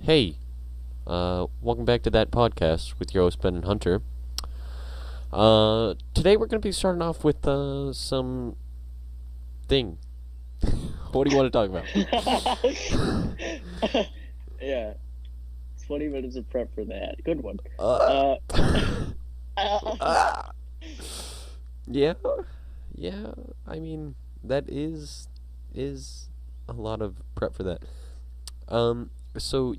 Hey, welcome back to that podcast with your host Ben and Hunter. Today we're going to be starting off with some thing. What do you want to talk about? Yeah, it's 20 minutes of prep for that. Good one. Uh, Uh, yeah, yeah. I mean, that is a lot of prep for that. Um, so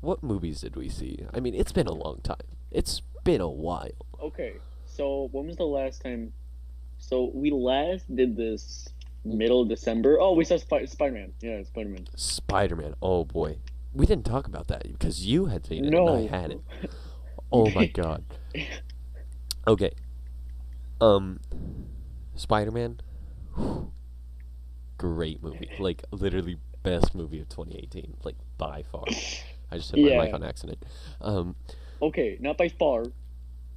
what movies did we see? I mean, it's been a long time. It's been a while. okay, so when was the last time? So we last did this middle of December. Oh, we saw Spider-Man. Yeah, Spider-Man. Spider-Man. Oh boy, we didn't talk about that because you had seen it and I No. hadn't. Oh my god. Okay. Um, Spider-Man. Great movie. Like literally best movie of 2018. Like by far. I just hit my mic Yeah. on accident. Um, Okay, not by far,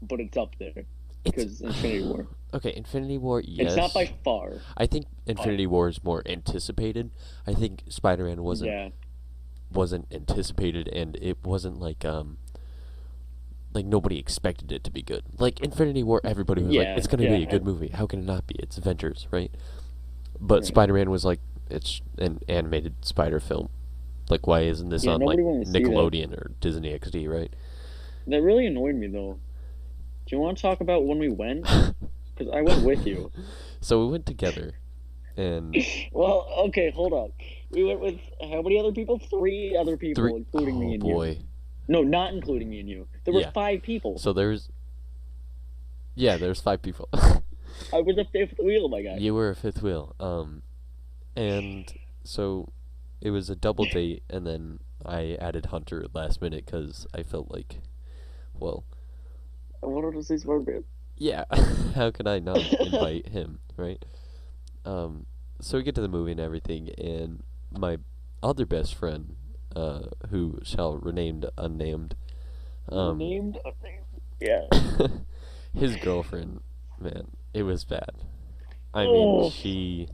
but it's up there it's because Infinity War. okay. Infinity War. It's not by Yes. far. I think But Infinity War is more anticipated. I think Spider-Man yeah, wasn't anticipated, and it wasn't like nobody expected it to be good. Like Infinity War, everybody was like, yeah, "It's gonna yeah, be a good movie. How can it not be? It's Avengers, right?" But right. Spider-Man was like, "It's an animated spider film. Like, why isn't this Yeah, on like nobody wanted to see that. Nickelodeon or Disney XD, right?" That really annoyed me though. Do you want to talk about when we went? Because I went with you. So we went together, and Well, okay, hold up. We went with how many other people? Three other three people, including me oh and you. boy, No, not including me and you. There were yeah. five people. So there's five people. I was a fifth wheel, my guy. You were a fifth wheel. And so it was a double date, and then I added Hunter last minute because I felt like, well, I wanted to see Spider-Man. yeah, how could I not invite him, right? So we get to the movie and everything, and my other best friend, who shall remain unnamed, um, Named? Yeah. his girlfriend, man, it was bad. I mean, Oh, she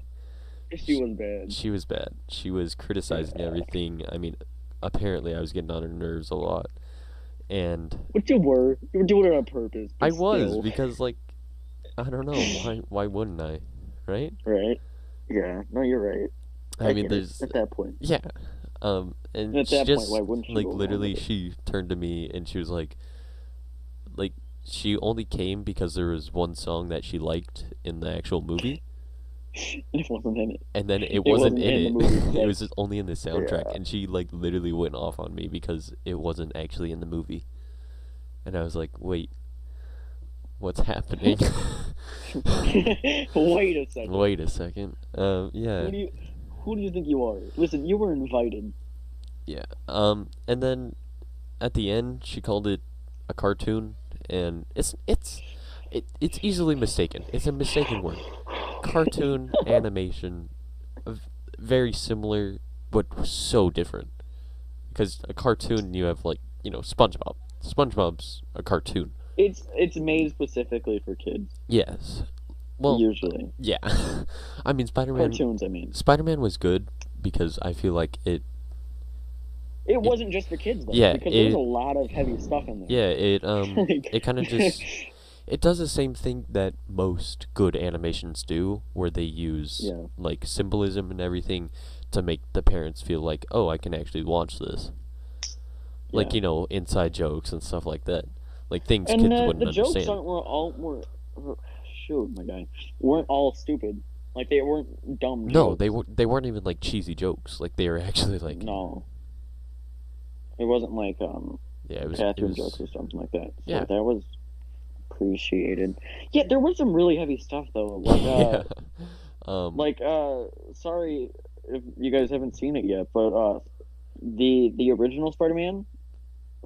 sh- was bad. she was bad. She was criticizing Yeah. everything. I mean, apparently I was getting on her nerves a lot, and But you were. You were doing it on purpose, I but was still. because like I don't know why wouldn't I, right? Right? Yeah. No, you're right. I I mean, get it there's at that point. yeah, and At she that point, just why wouldn't you like go along literally with it? she turned to me and she was like she only came because there was one song that she liked in the actual movie, It wasn't in it. and then it It wasn't wasn't in in the it. movie. It was That's just only in the soundtrack, yeah. and she like literally went off on me because it wasn't actually in the movie, and I was like, wait, what's happening? Wait a second. Wait a second. Yeah, Who do you who do you think you are? Listen, you were invited. yeah. And then at the end, she called it a cartoon, and it's easily mistaken. It's a mistaken word. Cartoon animation, very similar, but so different. Because a cartoon, you have like SpongeBob. SpongeBob's a cartoon. It's made specifically for kids, Yes. Well, usually. yeah. I mean, Cartoons, I mean. Spider-Man was good because I feel like It it wasn't just for kids though, yeah, because there was a lot of heavy stuff in there. yeah, Like, it kind of just it does the same thing that most good animations do, where they use yeah, like symbolism and everything to make the parents feel like, oh, I can actually watch this. Like, yeah. inside jokes and stuff like that. Like things And kids the wouldn't jokes understand. aren't were all were shoot, my guy, weren't all stupid. Like they weren't dumb No, jokes. they weren't even like cheesy jokes. Like they were actually like No, it wasn't like yeah, it Catherine jokes was or something like that. So yeah. that was appreciated. Yeah, there was some really heavy stuff though. Yeah. Um Sorry if you guys haven't seen it yet, but the original Spider-Man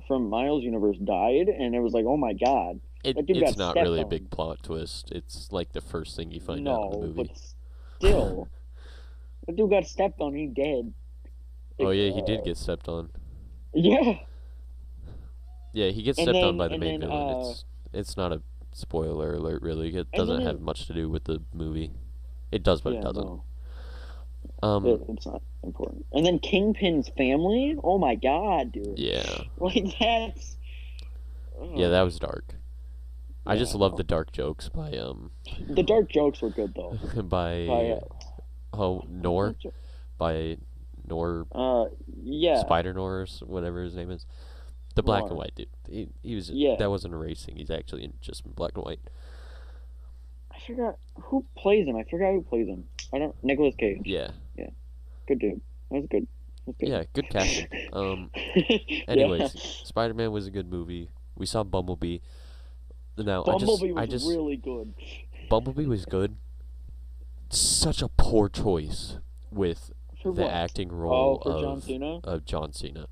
from Miles universe died, and it was like, oh my god, that dude it's got not stepped really a on. big plot twist. It's like the first thing you find out in the No, but movie. still, that dude got stepped on. He dead. Oh Like, yeah, he did get stepped on. yeah, Yeah, he gets stepped on by the and main then villain. It's not a spoiler alert really. It and then doesn't have much to do with the movie. It does, but it yeah, doesn't. no. It's not important. And then Kingpin's family. Oh my god, dude! yeah, Like that's. yeah, that Oh, was dark. I just yeah, love the no. dark jokes by The dark jokes were good though. By by who's Nor, that joke? by Nor Uh, yeah, Spider Nor, whatever his name is. The black and Nor. white dude. He was Yeah, that wasn't erasing. He's actually in just black and white. I forgot who plays him. I forgot who plays him. I don't. Nicolas Cage. Yeah, Yeah, good dude. That was good. That was yeah, good casting. good. Yeah, Anyways, Spider Man was a good movie. We saw Bumblebee. Now Bumblebee I was just really good. Bumblebee was good. Such a poor choice with For the what? acting Oh, role for John Cena. of John Cena.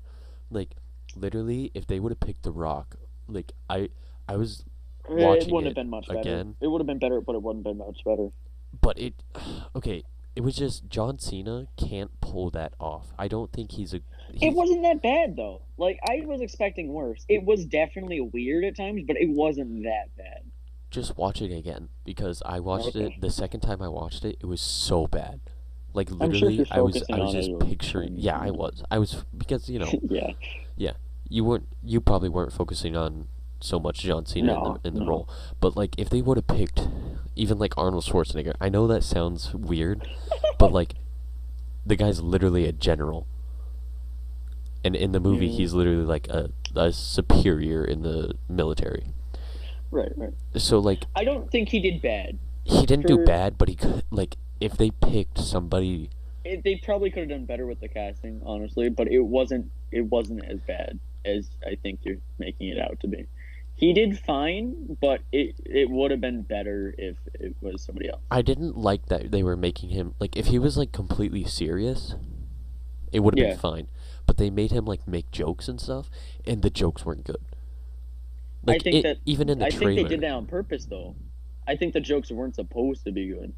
Like literally, if they would have picked The Rock, like I was It watching wouldn't have it been much better. again, It would have been better, but it wouldn't have been much better. but it okay. It was just John Cena can't pull that off. I don't think It he's wasn't that bad though. Like I was expecting worse. It was definitely weird at times, but it wasn't that bad. just watch it again because I watched it Okay. the second time I watched it. It was so bad. Like I'm sure if literally, you're focusing I was on it, just it'll picturing. turn. Yeah, I was because Yeah. yeah, you probably weren't focusing on so much John Cena No. in the No. role, but like if they would have picked even like Arnold Schwarzenegger, I know that sounds weird, but like the guy's literally a general, and in the movie Mm, he's literally like a superior in the military. right. Right. So like I don't think he did bad. he didn't do For bad, but he could like if they picked somebody. they probably could have done better with the casting, honestly, but it wasn't. It wasn't as bad as I think you're making it out to be. He did fine, but it would have been better if it was somebody else. I didn't like that they were making him like if he was like completely serious, it would have been Yeah, fine. But they made him like make jokes and stuff, and the jokes weren't good. I Like think it that even in the I think they trailer, did that on purpose, though. I think the jokes weren't supposed to be good.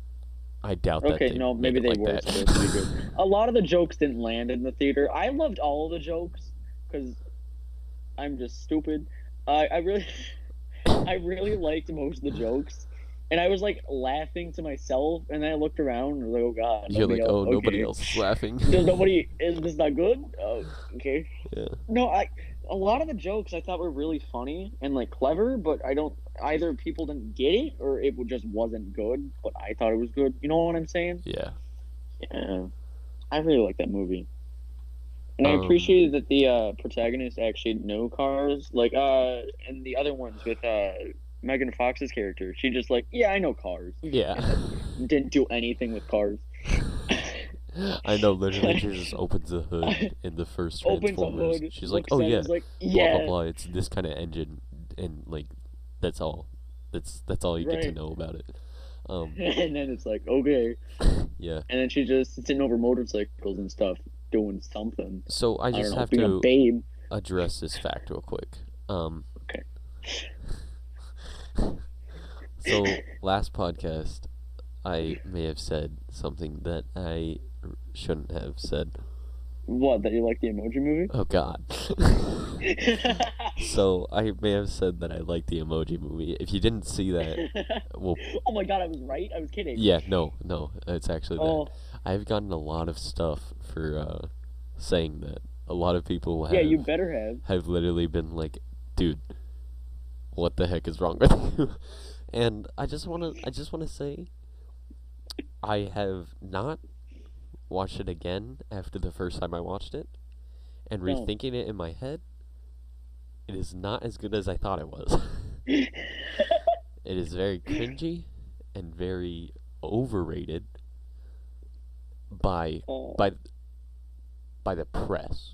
I doubt that Okay, they no, made maybe it they like were that. supposed to be good. A lot of the jokes didn't land in the theater. I loved all of the jokes because I'm just stupid. I really, I really liked most of the jokes, and I was like laughing to myself, and then I looked around and was like, "Oh God, You're nobody like, else." oh, nobody Okay, else is laughing. does nobody? Is this not good? Oh, okay. Yeah, No, a lot of the jokes I thought were really funny and like clever, but I don't either people didn't get it or it just wasn't good, but I thought it was good. You know what I'm saying? yeah. Yeah, I really like that movie, and I Um, appreciated that the protagonist actually knew cars, like and the other ones with Megan Fox's character. She just like, yeah, I know cars, yeah. and then didn't do anything with cars. I know. Literally, she just opens the hood in the first Opens the Transformers. hood, She's like, looks oh in, yeah, is like, blah blah yeah, blah. It's this kind of engine, and like, that's all. That's all you get to right. know about it. Um, And then it's like, okay. yeah. And then she's just sitting over motorcycles and stuff, doing something. So I I don't just know, have being a to babe. address this fact real quick. Okay. So last podcast, I may have said something that I shouldn't have said. What, that you like the Emoji Movie? Oh God. So I may have said that I like the Emoji Movie. If you didn't see that, well, Oh my god, I was right. I was kidding. yeah, no, it's actually that. Oh, I've gotten a lot of stuff for saying that. A lot of people yeah, you better have. have literally been like, dude, what the heck is wrong with you? And I just wanna say I have not watched it again after the first time I watched it, and No. rethinking it in my head, it is not as good as I thought it was. It is very cringy and very overrated by Oh, by by the press,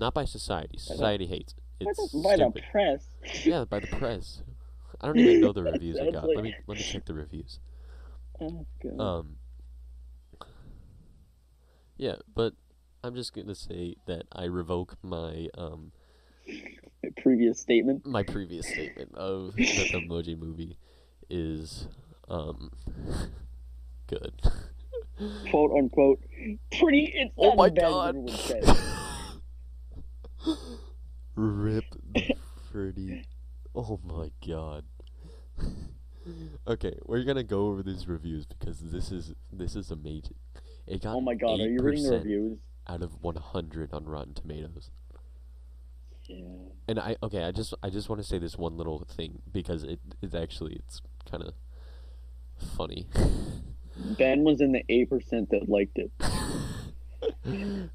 not by society. Society hates it. It's by the stupid. press. Yeah, by the press. I don't even know the reviews it Sounds got. like- Let me check the reviews. Oh, God. Um, yeah, but I'm just gonna say that I revoke my My previous statement. my previous statement of that the Emoji Movie is good. Quote unquote. Pretty. It's Oh not my as bad God. as everyone says. Rip the Freddy. Oh my God. Okay, we're gonna go over these reviews because this is amazing. It got Oh my god, are you reading the 8% reviews? out of 100 on Rotten Tomatoes. Yeah. And I just want to say this one little thing because it's kind of funny. Ben was in the 8% that liked it.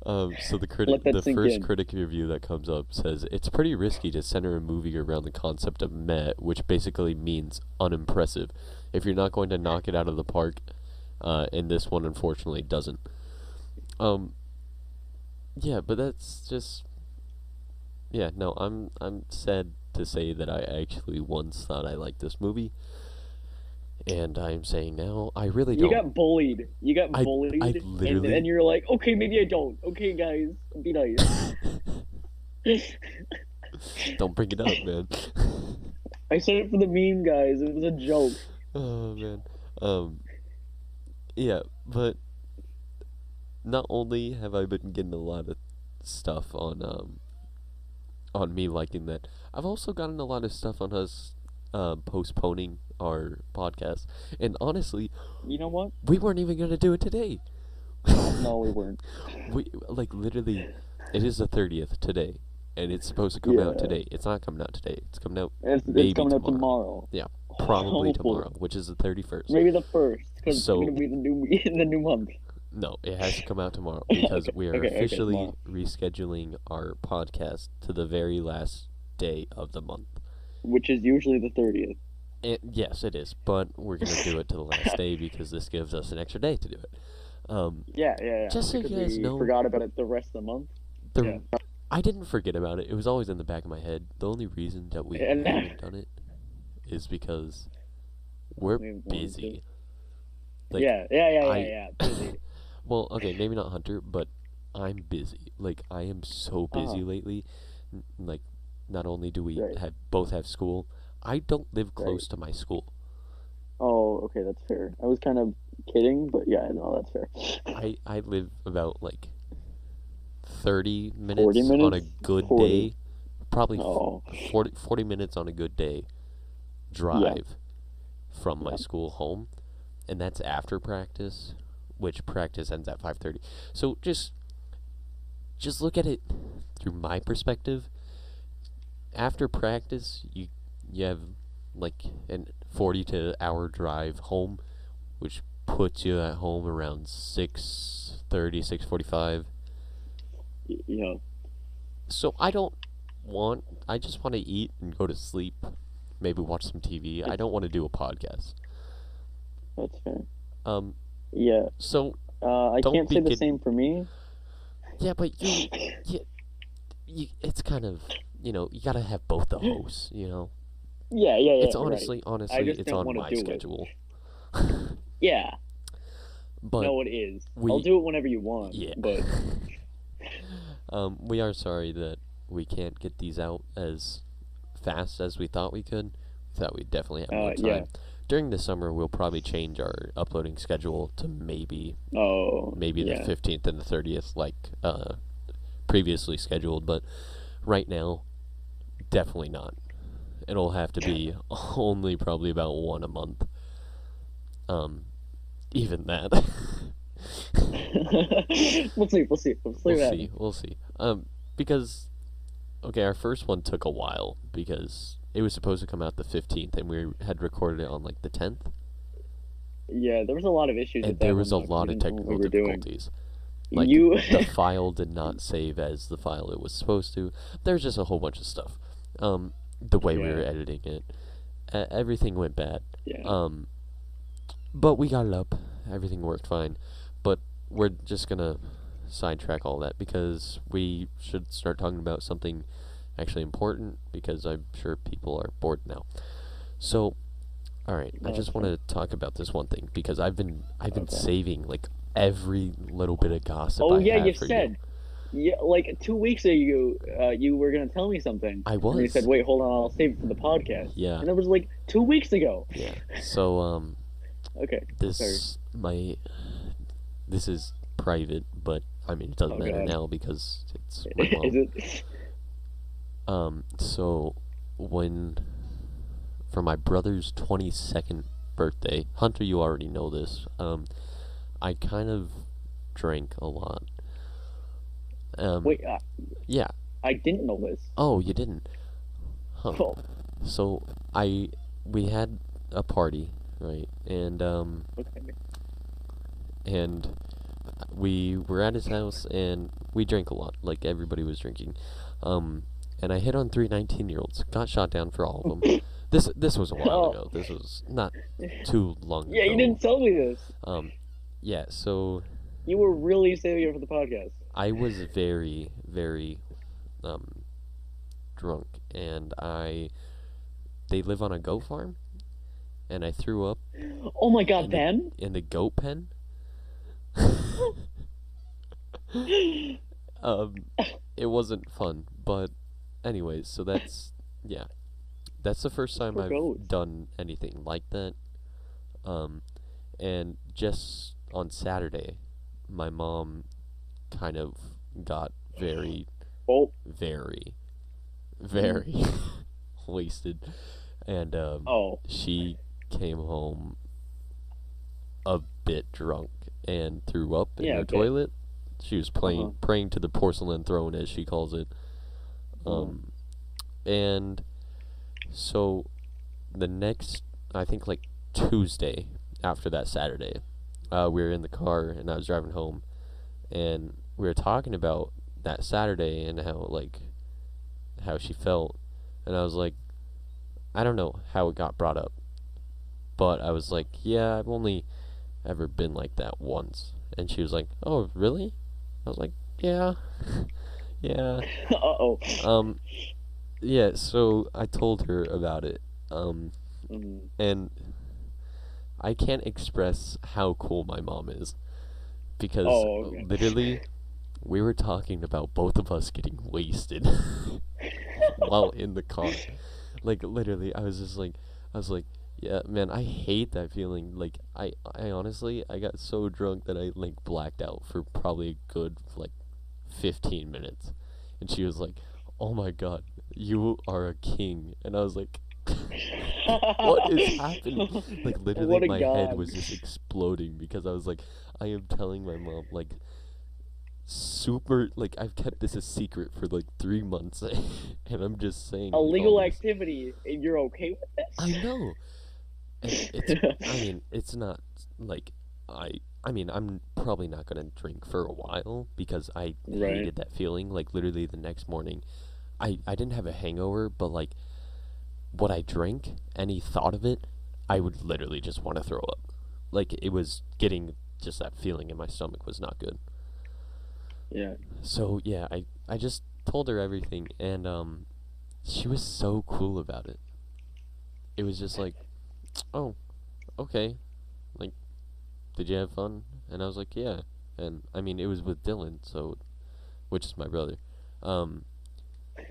So Let that the sink first in. critic review that comes up says it's pretty risky to center a movie around the concept of meh, which basically means unimpressive. If you're not going to knock it out of the park, and this one unfortunately doesn't. Yeah, but that's just yeah. No, I'm sad to say that I actually once thought I liked this movie, and I'm saying now I really You don't. got bullied. You got I bullied, literally and you're like, okay, maybe I don't. Okay, guys, be nice. don't bring it up, man. I said it for the meme, guys. It was a joke. Oh man. Yeah, but not only have I been getting a lot of stuff on me liking that, I've also gotten a lot of stuff on us postponing our podcast. And honestly, You know what? we weren't even gonna do it today. No, we weren't. We like literally, it is the 30th today, and it's supposed to come out Yeah. today. It's not coming out today. It's coming out It's maybe coming out tomorrow. tomorrow. Yeah, probably Hopefully. tomorrow, which is the 31st. Maybe the first, because So- it's gonna be the new in the new month. No, it has to come out tomorrow because we are okay, officially tomorrow. rescheduling our podcast to the very last day of the month. Which is usually the 30th. Yes, it is, but we're gonna do it to the last day because this gives us an extra day to do it. Yeah. Just so you because guys we know- forgot about it the rest of the month. The I didn't forget about it. It was always in the back of my head. The only reason that we And- haven't done it is because we're We wanted busy. to. Like, Yeah. Busy. Well, okay, maybe not Hunter, but I'm busy. Like I am so busy Uh-huh. lately. Like, not only do we Right. both have school, I don't live close to my school. Oh, okay, that's fair. I was kind of kidding, but yeah, no, that's fair. I live about like 30 minutes, 40 on a minutes? good 40. day. Probably Oh, 40 minutes on a good day drive from my Yeah. school home, and that's after practice, which practice ends at 5:30. So just look at it through my perspective. After practice, you have like an 40 to hour drive home, which puts you at home around 6:30, 6:45. yeah. So I just want to eat and go to sleep, maybe watch some TV. I don't want to do a podcast. That's fair. Um, Yeah. so I Don't can't be say the kid- same for me. yeah, but it's kind of, you gotta have both the hosts, Yeah. It's right. honestly, just it's don't on wanna my do it. schedule. Yeah. But No, it is. we- I'll do it whenever you want. Yeah. But we are sorry that we can't get these out as fast as we thought we could. Thought we'd definitely have more time. yeah. During the summer, we'll probably change our uploading schedule to maybe yeah. the 15th and the 30th, like previously scheduled. But right now, definitely not. It'll have to be only probably about one a month. Even that. We'll see. We'll see. We'll see. Because okay, our first one took a while because it was supposed to come out the 15th, and we had recorded it on like the 10th, Yeah, there was a lot of issues. and with that there was a one, lot of even when technical we were doing. difficulties. Like You. the file did not save as the file it was supposed to. There's just a whole bunch of stuff. The way we Yeah. were editing it, everything went bad. Yeah. But we got it up. Everything worked fine. But we're just gonna sidetrack all that because we should start talking about something actually important because I'm sure people are bored now. So, all right, I No, just that's want to talk about this one thing because I've been Okay. saving like every little bit of gossip. Oh I yeah, have you for said. Yeah, like 2 weeks ago, you were gonna tell me something. I And you was. said, "Wait, hold on, I'll save it for the podcast." Yeah, And it was like 2 weeks ago. yeah. So Okay. this is private, but I mean it doesn't Oh, matter God. now because it's my mom. Is it? So for my brother's 22nd birthday, Hunter, you already know this. I kind of drank a lot. Wait, Yeah. I didn't know this. Oh, you didn't? Huh. Oh, So we had a party, right? okay. And we were at his house and we drank a lot, like everybody was drinking. And I hit on 3 19-year-olds, got shot down for all of them. This was a while Oh. ago. This was not too long Yeah, ago. you didn't tell me this. Yeah, so You were really saving it for the podcast. I was very, very drunk, and they live on a goat farm, and I threw up Oh my god, them? in the goat pen. It wasn't fun, but anyways, so yeah, that's the first time Poor I've goats. done anything like that. And just on Saturday, my mom kind of got very, Oh, very, very wasted, and oh. she came home a bit drunk and threw up in Yeah, her okay. toilet. She was praying to the porcelain throne, as she calls it. And so the next, I think like Tuesday after that Saturday, we were in the car and I was driving home, and we were talking about that Saturday and how she felt, and I was like, I don't know how it got brought up, but I was like, yeah, I've only ever been like that once. And she was like, oh, really? I was like, yeah. Yeah. Uh-oh. Yeah, so I told her about it. And I can't express how cool my mom is, because okay. literally we were talking about both of us getting wasted while in the car. Like literally, I was like, yeah, man, I hate that feeling. Like I honestly, I got so drunk that I like blacked out for probably a good like 15 minutes. And she was like, "Oh my god, you are a king." And I was like, what is happening? Like What literally a my head god. was just exploding, because I was like, I am telling my mom like super, like I've kept this a secret for like 3 months and I'm just saying A like, legal all this. activity, and you're okay with this? I know. I mean, it's not like I mean, I'm probably not gonna drink for a while, because I Right. hated that feeling. Like literally the next morning, I didn't have a hangover, but like what I drank, any thought of it, I would literally just want to throw up. Like it was getting, just that feeling in my stomach was not good. Yeah. So yeah, I just told her everything, and she was so cool about it. It was just like, oh, okay. Like, did you have fun? And I was like, yeah. And I mean, it was with Dylan, so, which is my brother.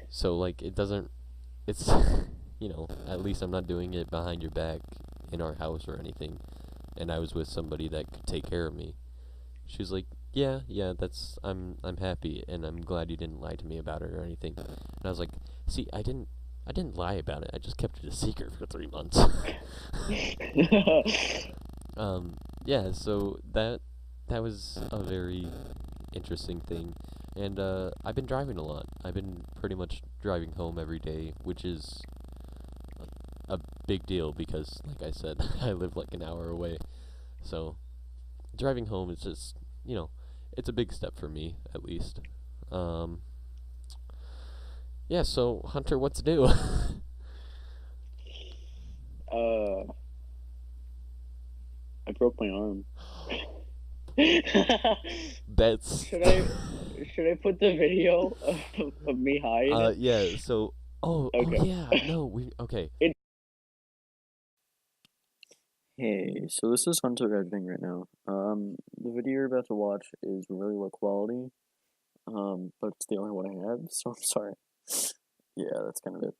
So like, it doesn't. It's, at least I'm not doing it behind your back in our house or anything. And I was with somebody that could take care of me. She was like, yeah, I'm happy, and I'm glad you didn't lie to me about it or anything. And I was like, see, I didn't lie about it. I just kept it a secret for 3 months. Yeah, so that was a very interesting thing. And I've been driving a lot. I've been pretty much driving home every day, which is a big deal, because like I said, I live like an hour away. So driving home is just, it's a big step for me, at least. Yeah, so Hunter, what's new? I broke my arm. That's Should I put the video of me hiding? yeah, so Okay. yeah, no, okay. Hey, so this is Hunter editing right now. The video you're about to watch is really low quality, but it's the only one I have, so I'm sorry. Yeah, that's kind of it.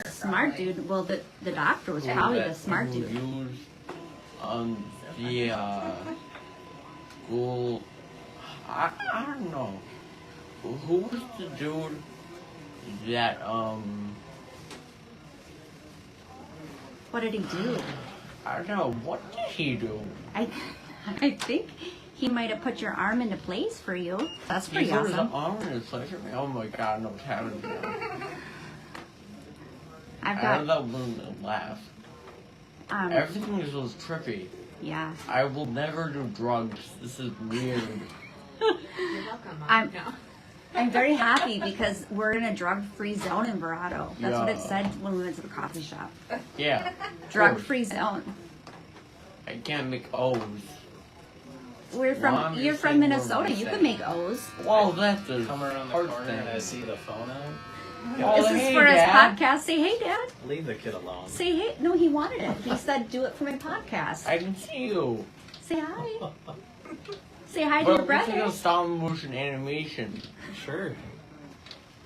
Smart dude. Well, the doctor was probably the smart dude. Use the Google. I don't know. Who was the dude that What did he do? I don't know, what did he do? I think he might have put your arm into place for you. That's You pretty put his awesome. arm in his place for me? Oh my god, no, what's happening now? I've How did got, that balloon laugh? um, Everything is so trippy. yeah. I will never do drugs. This is weird. You're welcome, Mom. I'm- No. I'm very happy because we're in a drug-free zone in Verado. That's what it Yeah. said when we went to the coffee shop. Yeah. Drug-free zone. I can't make O's. We're Well, I'm from, you're just from saying we're Minnesota. You saying. can make O's. Well, that's the Come around the hard corner thing. and I see the phone out. Oh, This is hey, for his Dad. podcast. Say hey, Dad. Leave the kid alone. Say hey. No, he wanted it. He said do it for my podcast. I can see you. Say hi. Say hi to But your it's like brother. a stop motion animation. Sure.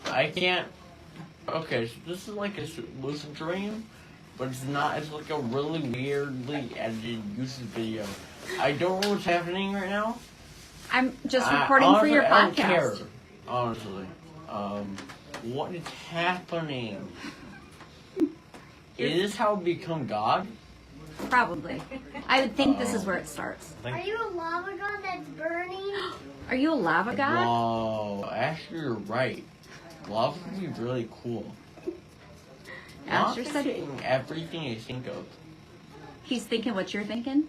I can't. Okay, so this is like a lucid dream, but it's not. It's like a really weirdly edited YouTube video. I don't know what's happening right now. I'm just recording for Honestly, your I don't podcast. care, honestly. What is happening? Is this how we become God? Probably. I would think this is where it starts. Are you a lava god that's burning? Are you a lava god? Whoa, actually, you're right. Lava would be really cool. Asher Not said thinking everything I think of. he's thinking what you're thinking.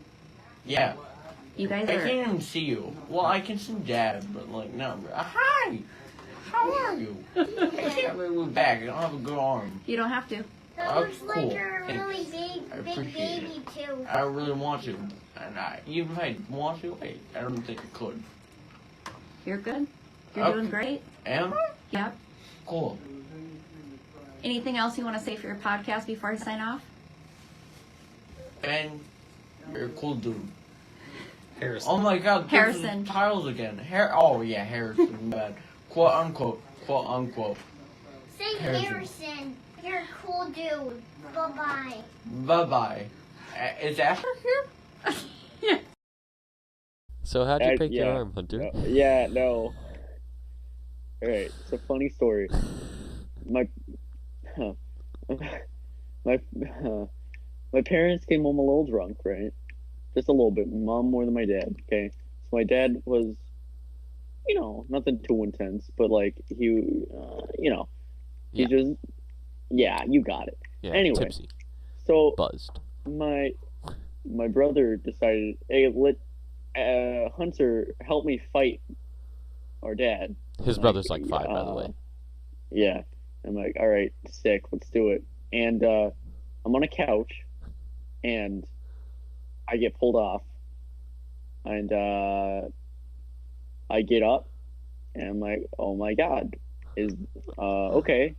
Yeah, You guys I are. can't even see you. Well, I can see Dad, but like, no. Hi! How are you? I can't really move back. I don't have a good arm. You don't have to. That Oh, looks cool. like you're a really I big appreciate baby too. I really want to. And even if I want to, I don't think I could. You're good. You're Okay. doing great. Am I? Yep. Cool. Anything else you want to say for your podcast before I sign off? Ben, you're a cool dude. Harrison. Oh my god, there's Harrison. the titles again. Oh yeah, Harrison, bad. Quote unquote, quote unquote. Say Harrison. Harrison, you're a cool dude. Bye bye. Bye bye. Is Asher here? So how'd you pick your yeah. arm, Hunter? Yeah, no. Alright, it's a funny story. My my parents came home a little drunk, right? Just a little bit. Mom more than my dad, okay? So my dad was, nothing too intense, but like he, he Yeah. just, yeah, you got it. Yeah, Anyway. tipsy, So buzzed. my brother decided, hey, let Hunter help me fight our dad. His Like, brother's like 5, by the way. Yeah. I'm like, all right, sick, let's do it. And I'm on a couch, and I get pulled off, and I get up, and I'm like, oh my god, is okay,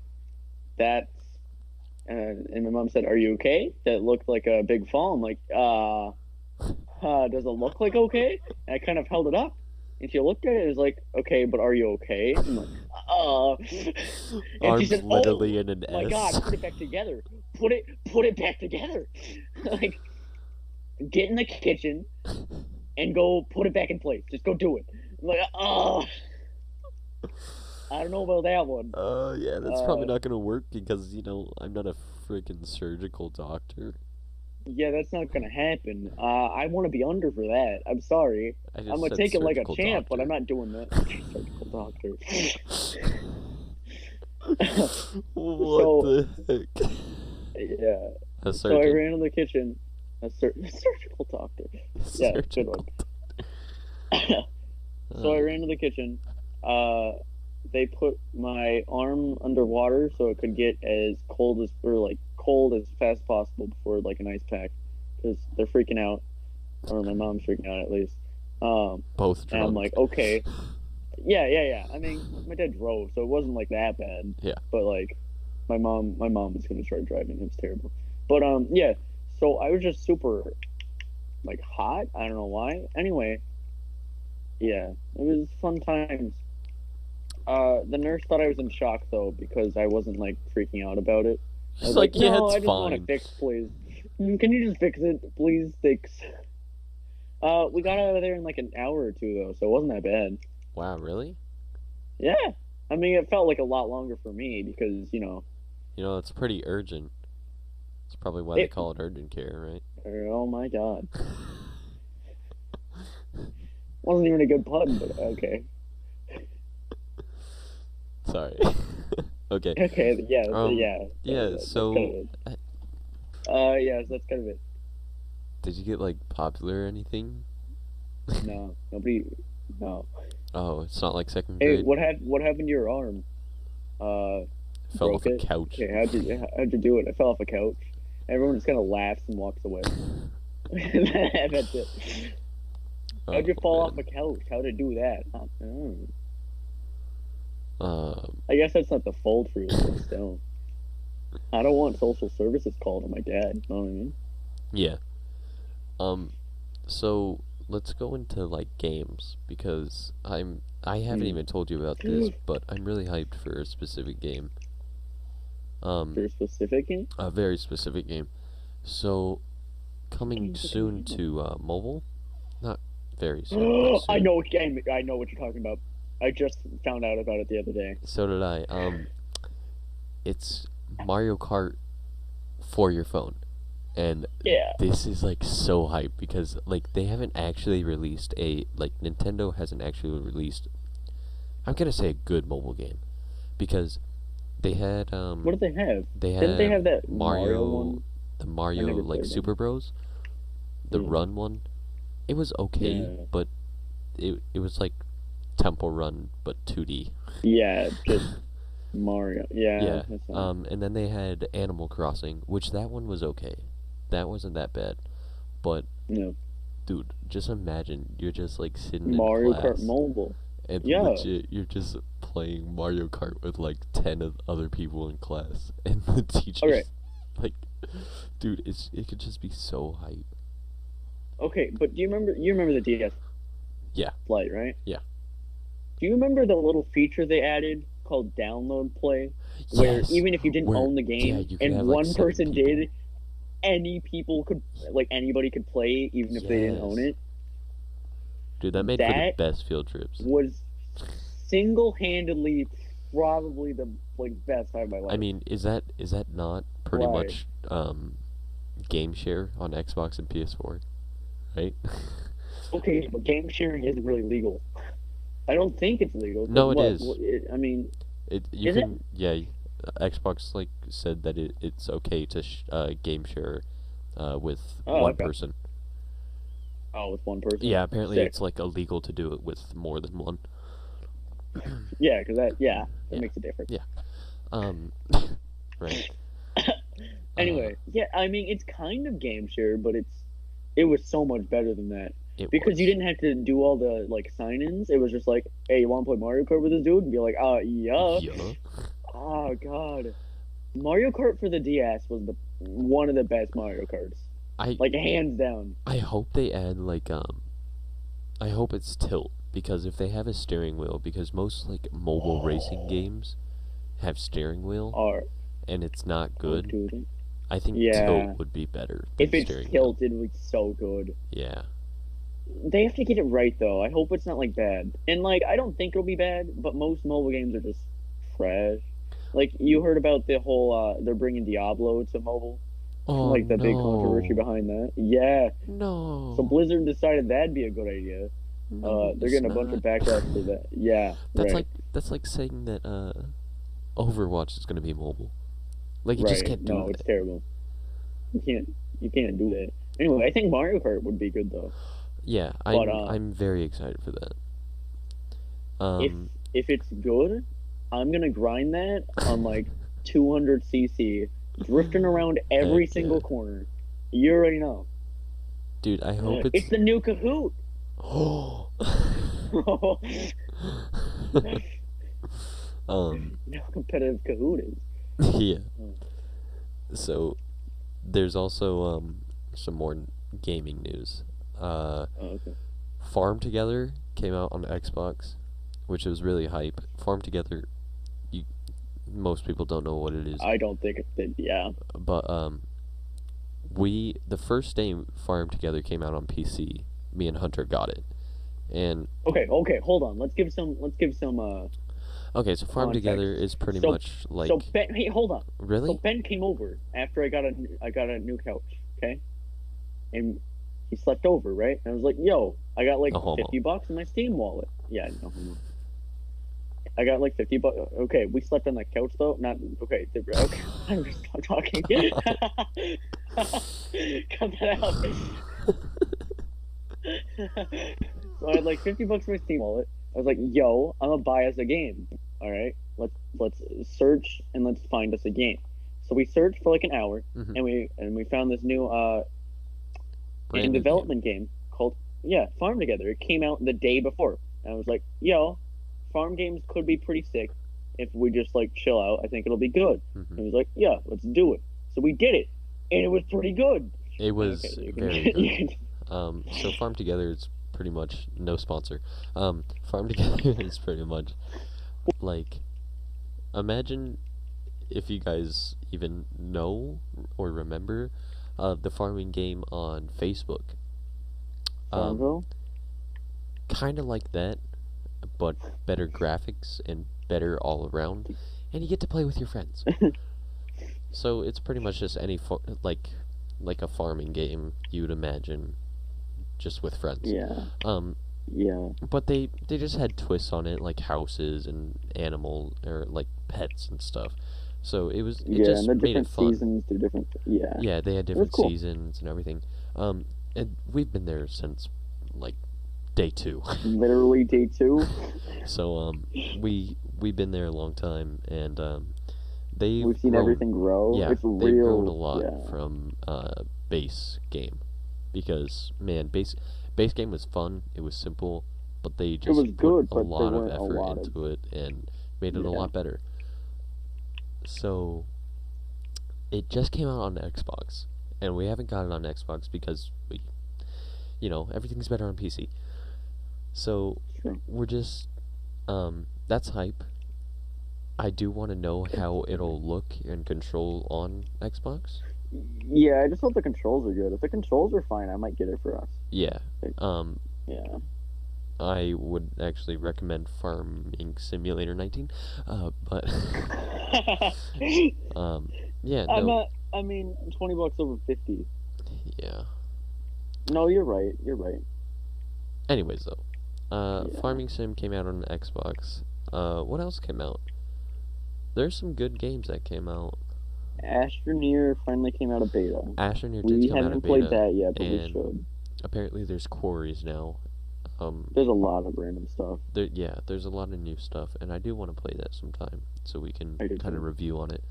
that's. And my mom said, "Are you okay?" That looked like a big fall. I'm like, does it look like okay? And I kind of held it up, and she looked at it. It was like, "Okay, but are you okay?" I'm like, And she Arms said, literally in an "Oh my S. god, put it back together. Put it back together. Like, get in the kitchen and go put it back in place. Just go do it." I'm like, I don't know about that one. Yeah, that's probably not gonna work because, I'm not a freaking surgical doctor. Yeah, that's not gonna happen. I want to be under for that. I'm sorry. I just I'm gonna said take it like a surgical champ, but doctor. I'm not doing that. Surgical doctor. What So- the heck? Yeah. A So I surgeon. ran to the kitchen. A surgical doctor. Yeah, good Surgical. one. So I Uh, ran to the kitchen. They put my arm underwater so it could get as cold as fast as possible before like an ice pack, because they're freaking out, or my mom's freaking out at least. both And drunk. I'm like, okay, yeah. I mean, my dad drove, so it wasn't like that bad. Yeah. But like, my mom was gonna start driving. It was terrible. But yeah. So I was just super, like, hot. I don't know why. Anyway, yeah, it was fun times. The nurse thought I was in shock though because I wasn't like freaking out about it. I She's was like, yeah, no, it's I just want to fine. fix, please. Can you just fix it, please? Thanks. We got out of there in like an hour or two though, so it wasn't that bad. Wow, really? Yeah, I mean, it felt like a lot longer for me because It's pretty urgent. That's probably why they It- call it urgent care, right? oh my god. Wasn't even a good pun, but okay. Sorry. Okay. Okay, yeah, Yeah. That's So, kind of it. Yeah, so that's kind of it. did you get like popular or anything? No, nobody. No. Oh, it's not like second Hey, grade. what happened to your arm? Fell Broke off a it? couch. Okay, how'd you do it? I fell off a couch. Everyone just kind of laughs and walks away. That's it. How'd you Oh, fall off man. a couch? How'd it do that? Um, I guess that's not the fault for you, but still. I don't want social services called on my dad. You know what I mean? yeah. So let's go into like games because I haven't even told you about this, but I'm really hyped for a specific game. For a specific game? A very specific game. So coming soon to mobile, not very soon, but I soon. know what game. I know what you're talking about. I just found out about it the other day. So did I. It's Mario Kart for your phone. And Yeah. this is like so hype because like they haven't actually released Nintendo hasn't actually released, I'm gonna say, a good mobile game. Because they had What did they have? they Didn't they had have that Mario, one? the Mario never like played that. Super Bros, the Yeah. Run one. It was okay, Yeah. but it was like Temple Run but 2D. Yeah, just Mario. Yeah. Yeah. that's not- And then they had Animal Crossing, which that one was okay. That wasn't that bad. But no. dude, just imagine you're just like sitting Mario in class Kart Mobile. and Yeah. legit you're just playing Mario Kart with like 10 of other people in class and the teachers Okay. like dude, it could just be so hype. Okay, but do you remember the DS Yeah. Lite, right? Yeah. Do you remember the little feature they added called Download Play? Where Yes. even if you didn't Where- own the game yeah, you could and have, like, one 7 person people. did, anybody could play even if they didn't own Yes. it. Dude, that made for the That best field trips. Was single-handedly probably the best time of my life. I mean, is that not pretty Why? much game share on Xbox and PS4? Right? Okay, but game sharing isn't really legal. I don't think it's legal. but No, it what- is. what- I mean, You Is it? can, yeah. Xbox like said that it's okay to game share with Oh, one okay. person. oh, with one person. Yeah, apparently Sick. it's like illegal to do it with more than one. Yeah, because that Yeah. makes a difference. Yeah. Right. Anyway, yeah, I mean it's kind of game share, but it was so much better than that It because was. you didn't have to do all the sign-ins. It was just like, hey, you want to play Mario Kart with this dude? And be like, yeah. Yeah. Oh god, Mario Kart for the DS was one of the best Mario Karts, I hands down. I hope they add I hope it's tilt because if they have a steering wheel, because most like mobile racing games have steering wheel Or and it's not good. dude, I think Yeah. tilt would be better than if it's steering wheel. tilted, it would be so good. Yeah. They have to get it right though. I hope it's not bad. And I don't think it'll be bad, but most mobile games are just trash. You heard about the whole they're bringing Diablo to mobile? Oh, The big controversy behind that. Yeah. No. So Blizzard decided that'd be a good idea. No, They're it's getting a bunch of not. backlash for that. Yeah. That's right. that's like saying that Overwatch is gonna be mobile. Like you just Right. can't do No, it's that. terrible. You can't do that. Anyway, I think Mario Kart would be good though. Yeah, But, I'm very excited for that. If it's good, I'm gonna grind that on 200cc, drifting around every Heck single yeah. corner. You already know. dude, I hope It's it's the new Kahoot. No competitive Kahoot is. yeah. Mm. So there's also some more gaming news. Oh, okay. Farm Together came out on Xbox, which was really hype. Farm Together, most people don't know what it is, I don't think it did. Yeah. but the first day Farm Together came out on PC, me and Hunter got it, and Okay. Hold on. Let's give some. okay, so Farm Context. Together is pretty So- much like So Ben, hey, hold on. really. So Ben came over after I got a new couch. Okay. And he slept over, right? And I was like, yo, I got like No homo. $50 in my Steam wallet. Yeah, no homo. I got like $50. Okay, we slept on the couch though. Not okay. Okay, I'm just stop talking. Cut that out. So I had like $50 in my Steam wallet. I was like, yo, I'm gonna buy us a game. All right, let's search and let's find us a game. So we searched for like an hour, Mhm. and we found this new Brand in new development game called Farm Together. It came out the day before, and I was like, yo, farm games could be pretty sick if we just like chill out. I think it'll be good. Mhm. And he was like, yeah, let's do it. So we did it, and it was pretty good. It was Okay, you can- very you good. can- So Farm Together is pretty much no sponsor. Farm Together is pretty much like, imagine if you guys even know or remember the farming game on Facebook. Farmville? Kind of like that, but better graphics and better all around, and you get to play with your friends. So it's pretty much just any like a farming game you'd imagine, just with friends. Yeah, Um, yeah. but they just had twists on it, like houses and animal or like pets and stuff. So it Yeah, just and the made it different fun. seasons do different. Yeah. Yeah, they had It was different cool. seasons and everything. And we've been there since like day 2. Literally day 2. So we've been there a long time, and they've We've seen grown, everything grow. Yeah, It's they've real. grown a lot Yeah. from base game, because man, base game was fun. It was simple, but they just was put good, a but there lot of weren't a effort lot of- into it and made it a Yeah. lot better. So it just came out on Xbox, and we haven't got it on Xbox because everything's better on PC. So True. we're just that's hype. I do want to know how it'll look and control on Xbox. Yeah, I just hope the controls are good. If the controls are fine, I might get it for us. Yeah. Yeah. I would actually recommend Farming Simulator 19. But yeah, I'm no, not. I mean, $20 over 50. yeah. No, you're right. You're right. Anyways, though, Yeah. Farming Sim came out on Xbox. What else came out? There's some good games that came out. Astroneer finally came out of beta. Astroneer did We come out haven't of played beta. that yet, but we and- should. Apparently, there's quarries now. There's a lot of random stuff. There's a lot of new stuff, and I do want to play that sometime so we can I do kind of too. review on it.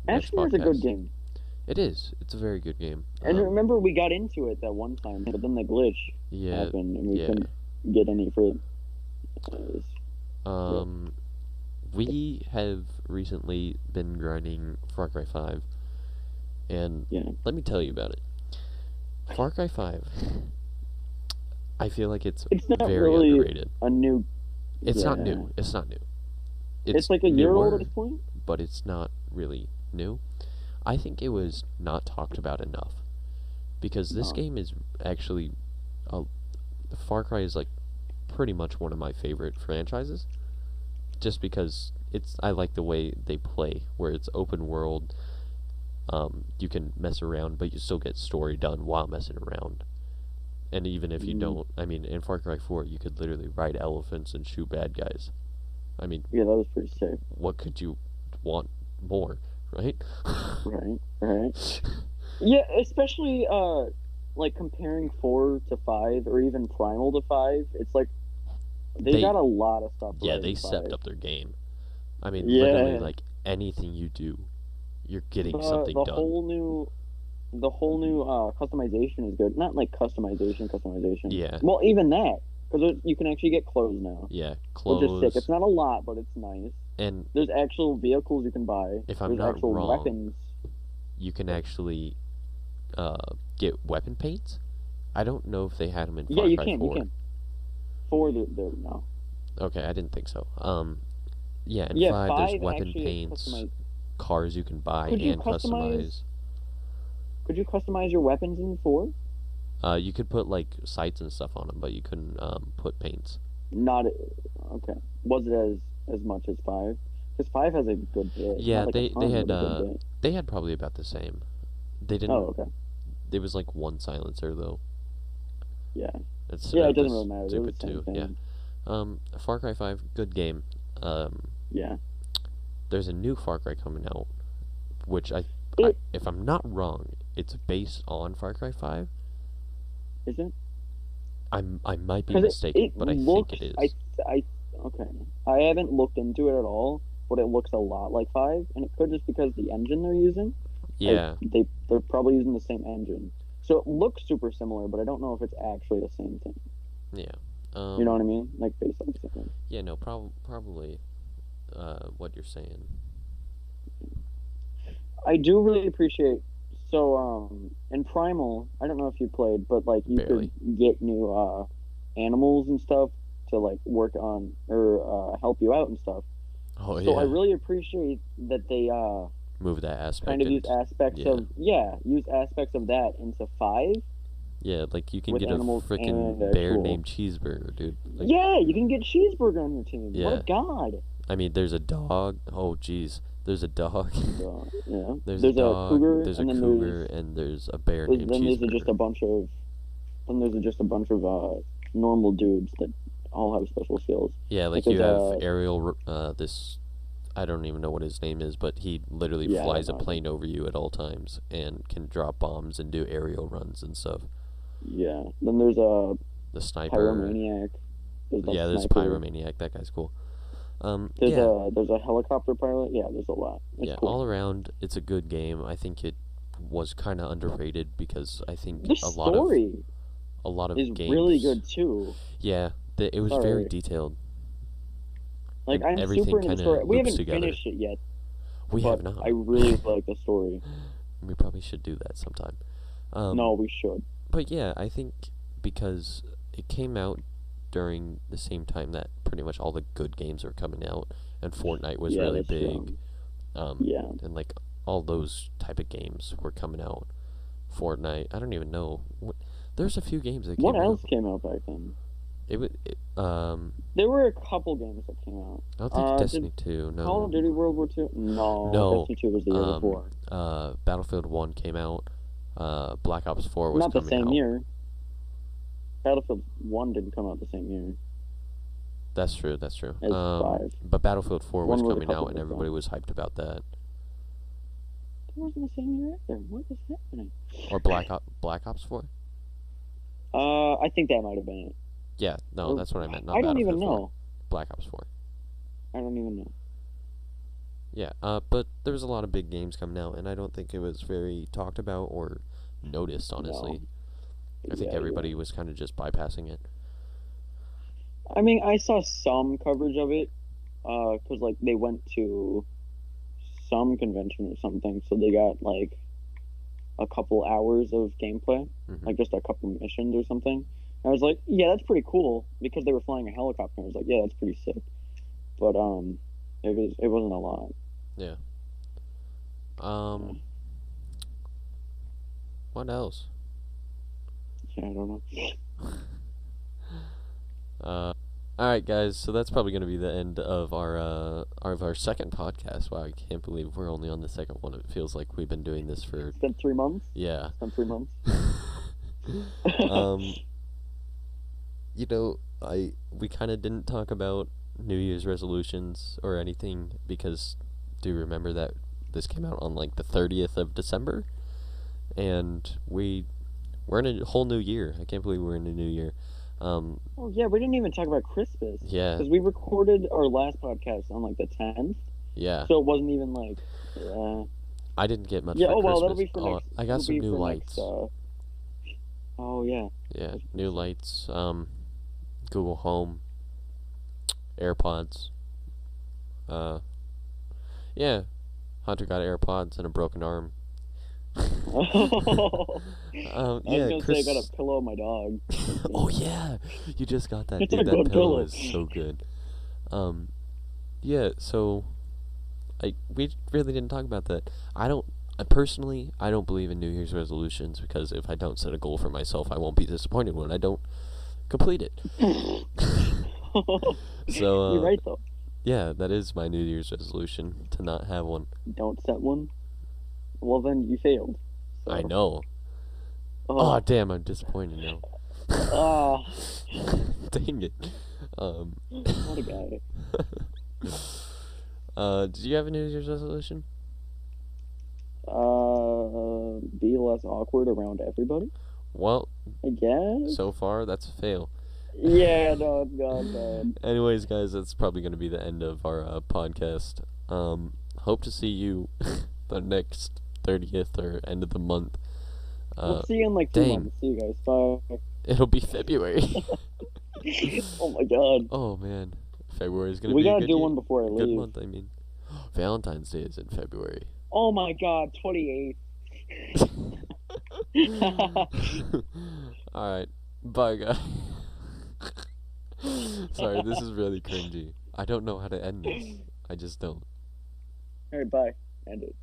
Next Astroneer's a good podcast. game. It is. It's a very good game. And remember, we got into it that one time, but then the glitch Yeah. happened, and we Yeah. couldn't get any further. We have recently been grinding Far Cry 5, and Yeah. let me tell you about it. Far Cry 5, I feel like it's It's not very really underrated. a new. It's not yeah. new. It's not new. It's like a year old newer, at this point. but it's not really new. I think it was not talked about enough, because this No. game is actually, Far Cry is like pretty much one of my favorite franchises, just because I like the way they play, where it's open world. You can mess around, but you still get story done while messing around. And even if you don't, I mean, in Far Cry 4, you could literally ride elephants and shoot bad guys. I mean, Yeah, that was pretty sick. what could you want more, right? Right. Yeah, especially like comparing 4 to 5, or even Primal to 5. It's like they got a lot of stuff. Yeah, right they in stepped 5. up their game. I mean, Yeah. literally, like anything you do, you're getting something the done. whole new customization is good. Not like customization. Yeah. Well, even that, because you can actually get clothes now, Yeah, which is clothes, sick. It's not a lot, but it's nice. and There's actual vehicles you can buy. If I'm There's not actual wrong, weapons. you can actually get weapon paints. I don't know if they had them in Yeah, Far you Cry can. 4. You can. 4, there no. Okay, I didn't think so. Yeah, in Yeah, 5, there's 5 weapon actually is paints, customized. cars you can buy Could you and customize. Could you customize your weapons in 4? You could put like sights and stuff on them, but you couldn't put paints. Not okay. Was it as much as 5? Because 5 has a good bit. Yeah, Not like a they ton, had but a good bit. They had probably about the same. They didn't. Oh, okay. It was like one silencer though. Yeah. It's Yeah, it doesn't really matter. They're the stupid same too. Yeah. thing. Far Cry 5, good game. Yeah. There's a new Far Cry coming out, which if I'm not wrong, it's based on Far Cry 5. Is it? I might be 'Cause mistaken, but I think it is. Okay. I haven't looked into it at all, but it looks a lot like 5, and it could just because the engine they're using. Yeah. They're probably using the same engine. So it looks super similar, but I don't know if it's actually the same thing. Yeah. You know what I mean? Like based on something. Yeah, no, probably what you're saying. I do really appreciate. So in Primal, I don't know if you played, but like you Barely. could get new animals and stuff to like work on or help you out and stuff. Oh, So I yeah. really appreciate that they Move that aspect. kind of use into- aspects yeah. use aspects of that into 5. Yeah, like you can with get a animals freaking and bear actual- named Cheeseburger, dude. Like, Yeah, you can get Cheeseburger on your team. What Yeah. a god! I mean, there's a dog. Oh, jeez. There's a dog. So, yeah. There's a dog. cougar, There's a and then cougar, and there's a bear there's, named then there's Cheeseburger. just a bunch of normal dudes that all have special skills. Yeah, like because, you have Ariel. This, I don't even know what his name is, but he literally Yeah, I flies a don't know. plane over you at all times and can drop bombs and do aerial runs and stuff. Yeah. Then there's a The sniper. pyromaniac. There's a Yeah, there's sniper. Pyromaniac. That guy's cool. There's yeah, a helicopter pilot. Yeah, there's a lot. It's yeah. cool. All around, it's a good game. I think it was kind of underrated because I think The a lot story of is games really good too. Yeah, it was very Sorry. detailed. Like And I'm everything super into the kinda story. We loops haven't together. finished it yet, We but have not. I really like the story. We probably should do that sometime. No, we should. But yeah, I think because it came out during the same time that pretty much all the good games were coming out, and Fortnite was Yeah, really that's big. true. Yeah. And like all those type of games were coming out. Fortnite, I don't even know. There's a few games that came What out. else came out back then? There were a couple games that came out. I don't think did Destiny 2, no. Call of Duty World War II? No. No, Destiny 2 was the year before. Battlefield 1 came out. Black Ops 4 was Not the coming same out. year. Battlefield 1 didn't come out the same year. That's true. As 5. But Battlefield 4 was One was a coming couple out, and years everybody was hyped about that. It wasn't the same year either. What is happening? Or Black Ops 4? I think that might have been it. Yeah, no, Or- that's what I meant. Not I don't Battlefield even 4. know. Black Ops 4. I don't even know. Yeah, but there was a lot of big games coming out, and I don't think it was very talked about or noticed, honestly. I think Yeah, everybody was kind of just bypassing it. I mean, I saw some coverage of it, because like they went to some convention or something, so they got like a couple hours of gameplay, Mhm. like just a couple missions or something. I was like, yeah, that's pretty cool because they were flying a helicopter. I was like, yeah, that's pretty sick. But it wasn't a lot. Yeah. What else? Yeah, I don't know. Alright guys, so that's probably gonna be the end of our second podcast. Wow, I can't believe we're only on the second one. It feels like we've been doing this for It's been 3 months. yeah. It's been 3 months. You know, we kinda didn't talk about New Year's resolutions or anything because do you remember that this came out on like the 30th of December? And we're in a whole new year. I can't believe we're in a new year. Oh yeah, we didn't even talk about Christmas. Yeah. Because we recorded our last podcast on like the 10th, Yeah. so it wasn't even like. I didn't get much Yeah. for Oh well, Christmas. that'll be for Oh, next. I got it'll some be new for lights. Next, oh yeah. Yeah, new lights, Google Home, AirPods. Yeah, Hunter got AirPods and a broken arm. I was Yeah, gonna Chris. say I got a pillow of my dog. Oh yeah, you just got that, It's dude. a That good pillow pillow. is so good. Yeah. So, we really didn't talk about that. Personally, I don't believe in New Year's resolutions because if I don't set a goal for myself, I won't be disappointed when I don't complete it. So, You're right though. yeah, that is my New Year's resolution to not have one. Don't set one. Well then you failed. So- I know. Oh, damn, I'm disappointed now. Oh, Dang it. what a guy. Did you have a New Year's resolution? Be less awkward around everybody, Well, I guess. so far that's a fail. Yeah, no, it's gone bad. Anyways, guys, that's probably going to be the end of our podcast. Hope to see you the next 30th or end of the month. We'll see you in like 2 dang. months. See you guys. Bye. It'll be February. Oh my god. Oh man, February's gonna We be a gotta good do year- one before I good leave. month. I mean, Valentine's Day is in February. Oh my god, 28. All right, bye guys. Sorry, this is really cringy. I don't know how to end this. I just don't. Alright, bye. End it.